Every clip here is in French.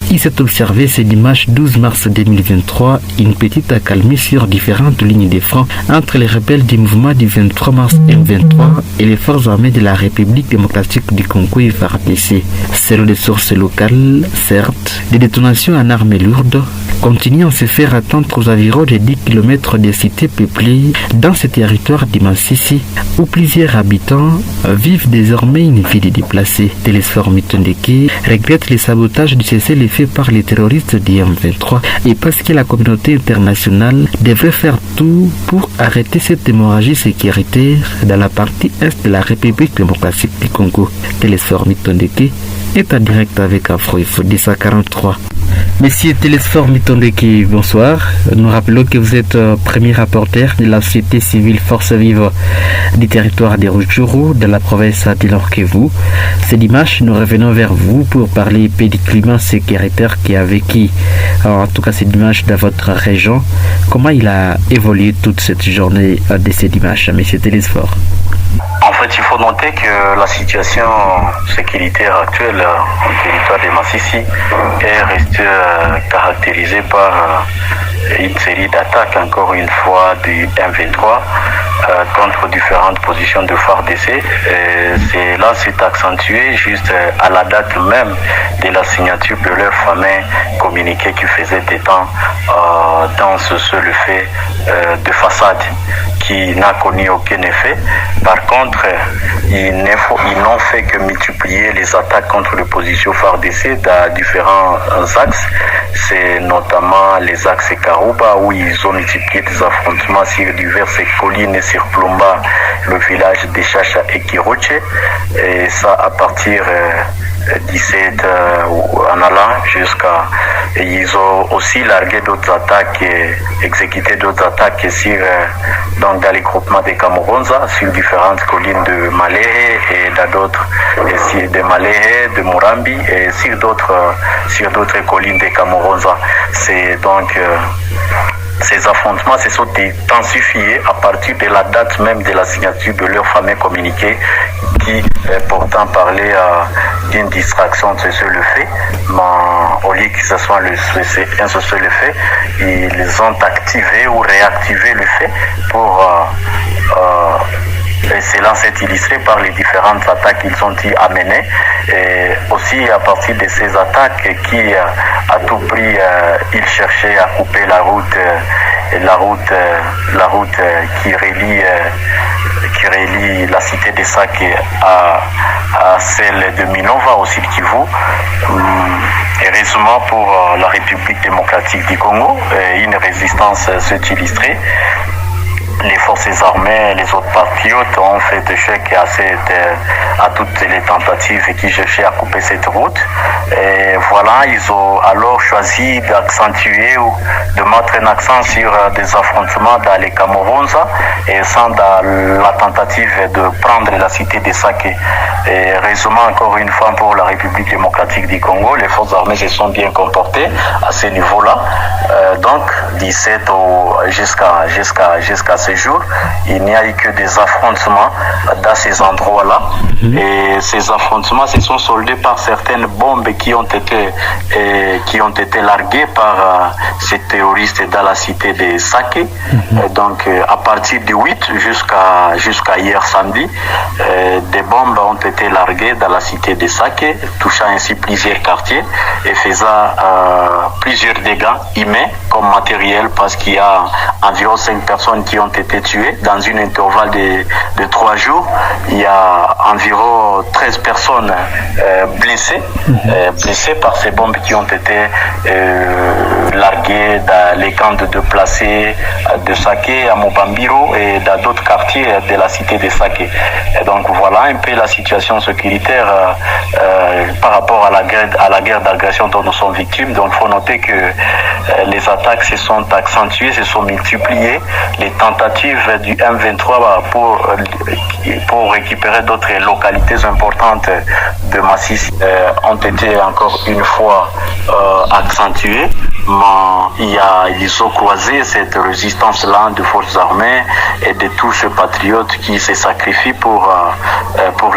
Il s'est observé ce dimanche 12 mars 2023 une petite accalmie sur différentes lignes de front entre les rebelles du mouvement du 23 mars M23 et les forces armées de la République démocratique du Congo et FARDC. Selon des sources locales, certes, des détonations en armes lourdes continuent à se faire attendre aux environs de 10 km des cités peuplées dans ce territoire du Masisi où plusieurs habitants vivent désormais une vie de déplacés. Télésphore Mitondeke regrette les sabotages du cessez-le-feu par les terroristes du M23 et pense que la communauté internationale devrait faire tout pour arrêter cette hémorragie sécuritaire dans la partie est de la République démocratique du Congo. Télésphore Mitondeke est en direct avec Afro Info 243. Monsieur Télésphore Mitondeke, bonsoir. Nous rappelons que vous êtes premier rapporteur de la société civile Force Vive du territoire de Rutshuru, de la province du Nord Kivu. Ce dimanche, nous revenons vers vous pour parler du climat sécuritaire qui a vécu, en tout cas ce dimanche, dans votre région. Comment il a évolué toute cette journée de ce dimanche, monsieur Télésphore? En fait, il faut noter que la situation sécuritaire actuelle au territoire de Masisi est restée caractérisée par une série d'attaques, encore une fois, du M23 contre différentes positions de FARDC. Cela s'est accentué juste à la date même de la signature de leur fameux communiqué qui faisait état dans ce seul fait de façade qui n'a connu aucun effet. Par contre, ils n'ont fait que multiplier les attaques contre les positions FARDC dans différents axes. C'est notamment les axes Karouba où ils ont multiplié des affrontements sur diverses collines, sur Plomba, le village de Chacha et Kiroche. Et ça à partir 17 en allant jusqu'à... Ils ont aussi largué d'autres attaques, exécuté d'autres attaques dans les groupements de Kamoronza, sur différentes collines de Malé et d'autres, de Malé, de Murambi et sur d'autres collines de Kamoronza. C'est donc... Ces affrontements se sont intensifiés à partir de la date même de la signature de leur fameux communiqué qui pourtant parlait d'une distraction de ce le fait, mais au lieu que ce soit un seul fait, ils ont activé ou réactivé le fait pour et cela s'est illustré par les différentes attaques qu'ils ont amenées. Et aussi à partir de ces attaques qui à tout prix ils cherchaient à couper la route qui relie la cité de Sake à celle de Minova au Sud Kivu. Heureusement pour la République démocratique du Congo, une résistance s'est illustrée. Les forces armées et les autres patriotes ont fait échec à toutes les tentatives qui cherchaient à couper cette route. Et voilà, ils ont alors choisi d'accentuer ou de mettre un accent sur des affrontements dans les Kamoronza et sans dans la tentative de prendre la cité de Sake. Et heureusement, encore une fois, pour la République démocratique du Congo, les forces armées se sont bien comportées à ce niveau-là. Donc, 17 jusqu'à ce jour, il n'y a eu que des affrontements dans ces endroits-là. Et ces affrontements se sont soldés par certaines bombes qui ont été larguées par ces terroristes dans la cité de Sake. Donc, à partir du 8 jusqu'à hier samedi, des bombes ont été larguées dans la cité de Sake, touchant ainsi plusieurs quartiers et faisant plusieurs dégâts humains comme matériel, parce qu'il y a environ 5 personnes qui ont été tuées dans un intervalle de 3 jours. Il y a environ 13 personnes blessées par ces bombes qui ont été larguées dans les camps de déplacés de Sake, à Mobambiro et dans d'autres quartiers de la cité de Sake. Et donc voilà un peu la situation sécuritaire par rapport à la guerre d'agression dont nous sommes victimes. Donc il faut noter que les attaques se sont accentuées, se sont multipliées. Les tentatives du M23 pour récupérer d'autres localités importantes de Massis ont été encore une fois accentuées. ils ont croisé cette résistance-là de forces armées et de tous ces patriotes qui se sacrifient pour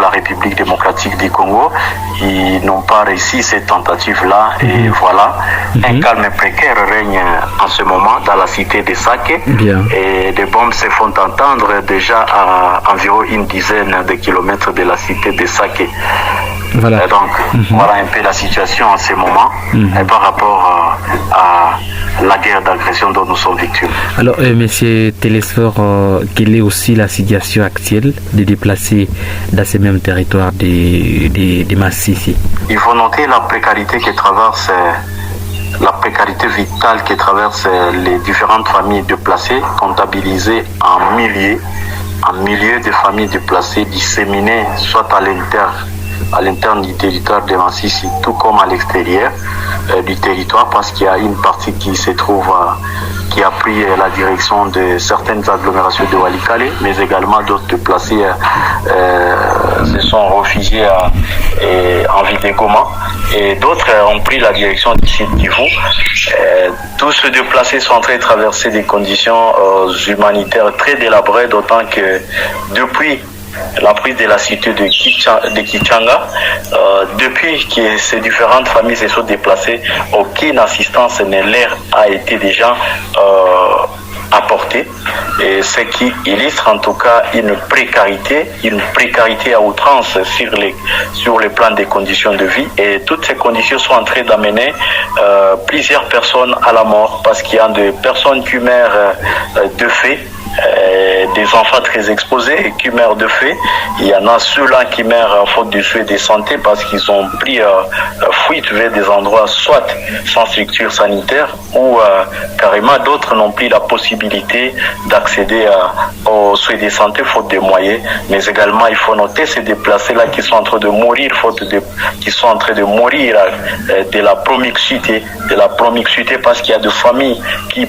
la République démocratique du Congo. Ils n'ont pas réussi cette tentative-là et voilà, un calme précaire règne en ce moment dans la cité de Sake. Bien. Et des bombes se font entendre déjà à environ une dizaine de kilomètres de la cité de Sake. Voilà. Donc, voilà un peu la situation en ce moment par rapport à la guerre d'agression dont nous sommes victimes. Alors, Monsieur Télésphore, quelle est aussi la situation actuelle des déplacés dans ces mêmes territoires des Massissi? Il faut noter la précarité vitale qui traverse les différentes familles déplacées, comptabilisées en milliers de familles déplacées disséminées soit à l'interne du territoire de Massissi, tout comme à l'extérieur du territoire, parce qu'il y a une partie qui se trouve, qui a pris la direction de certaines agglomérations de Walikale, mais également d'autres déplacés se sont réfugiés en ville de Goma, et d'autres ont pris la direction du site Kivu. Tous ces déplacés sont en train de traverser des conditions humanitaires très délabrées, d'autant que depuis la prise de la cité de Kichanga, depuis que ces différentes familles se sont déplacées, aucune assistance ne leur a été déjà apportée, et ce qui illustre en tout cas une précarité à outrance sur le plan des conditions de vie, et toutes ces conditions sont en train d'amener plusieurs personnes à la mort, parce qu'il y a des personnes qui meurent de fait, des enfants très exposés et qui meurent de fait. Il y en a ceux-là qui meurent faute de soins de santé parce qu'ils ont pris fuite vers des endroits soit sans structure sanitaire ou carrément d'autres n'ont plus la possibilité d'accéder aux soins de santé faute de moyens. Mais également il faut noter ces déplacés-là qui sont en train de mourir de la promiscuité, parce qu'il y a des familles qui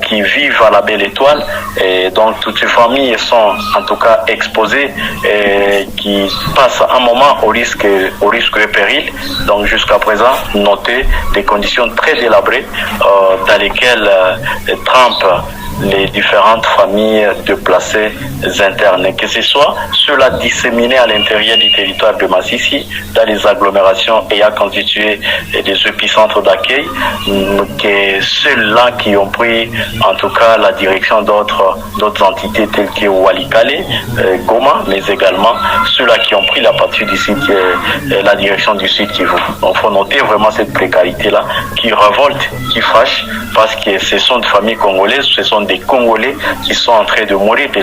qui vivent à la Belle Étoile, et donc toutes ces familles sont en tout cas exposées et qui passent un moment au risque et péril. Donc jusqu'à présent, notez des conditions très délabrées dans lesquelles trempent les différentes familles déplacées internes, que ce soit ceux-là disséminés à l'intérieur du territoire de Massissi, dans les agglomérations ayant constitué des épicentres d'accueil, que ceux-là qui ont pris en tout cas la direction d'autres entités telles que Walikale, Goma, mais également ceux-là qui ont pris la partie du site, la direction du site Kivu. Donc il faut noter vraiment cette précarité-là qui révolte, qui fâche, parce que ce sont des familles congolaises, ce sont des Congolais qui sont en train de mourir de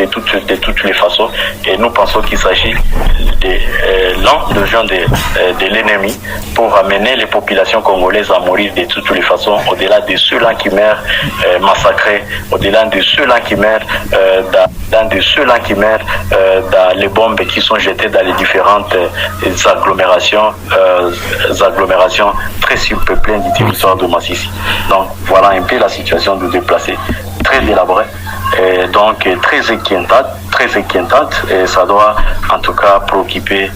toutes les façons, et nous pensons qu'il s'agit de gens de l'ennemi pour amener les populations congolaises à mourir de toutes les façons, au-delà de ceux-là qui meurent massacrés, au-delà de ceux-là qui meurent dans les bombes qui sont jetées dans les différentes agglomérations très surpeuplées du territoire de Massissi. Donc voilà un peu la situation de déplacés, très délabrée, et donc très inquiétante, et ça doit en tout cas préoccuper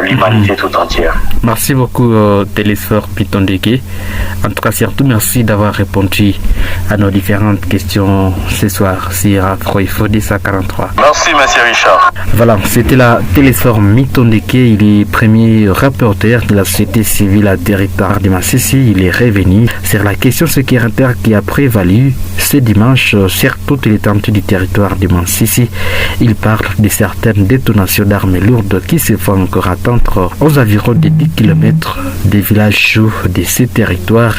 l'humanité tout entière. Merci beaucoup Télésphore Pitondeke. En tout cas, surtout merci d'avoir répondu à nos différentes questions ce soir sur Afro Info 243. Merci monsieur Richard. Voilà, c'était la Télésphore Pitondeke. Il est premier reporter de la société civile à territoire de Massissi. Il est revenu sur la question sécuritaire qui a prévalu ce dimanche sur toute l'étendue du territoire de Massissi. Il parle de certaines détonations d'armes lourdes qui se font encore attendre aux environs de 10 km des villages de ce territoire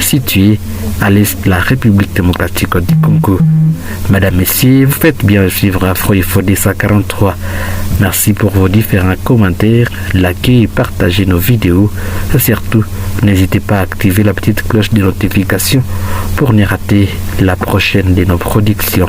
situé à l'est de la République démocratique du Congo. Madame, Messieurs, vous faites bien suivre Afro Info 243. Merci pour vos différents commentaires, l'accueil et partager nos vidéos. Et surtout, n'hésitez pas à activer la petite cloche de notification pour ne rater la prochaine de nos productions.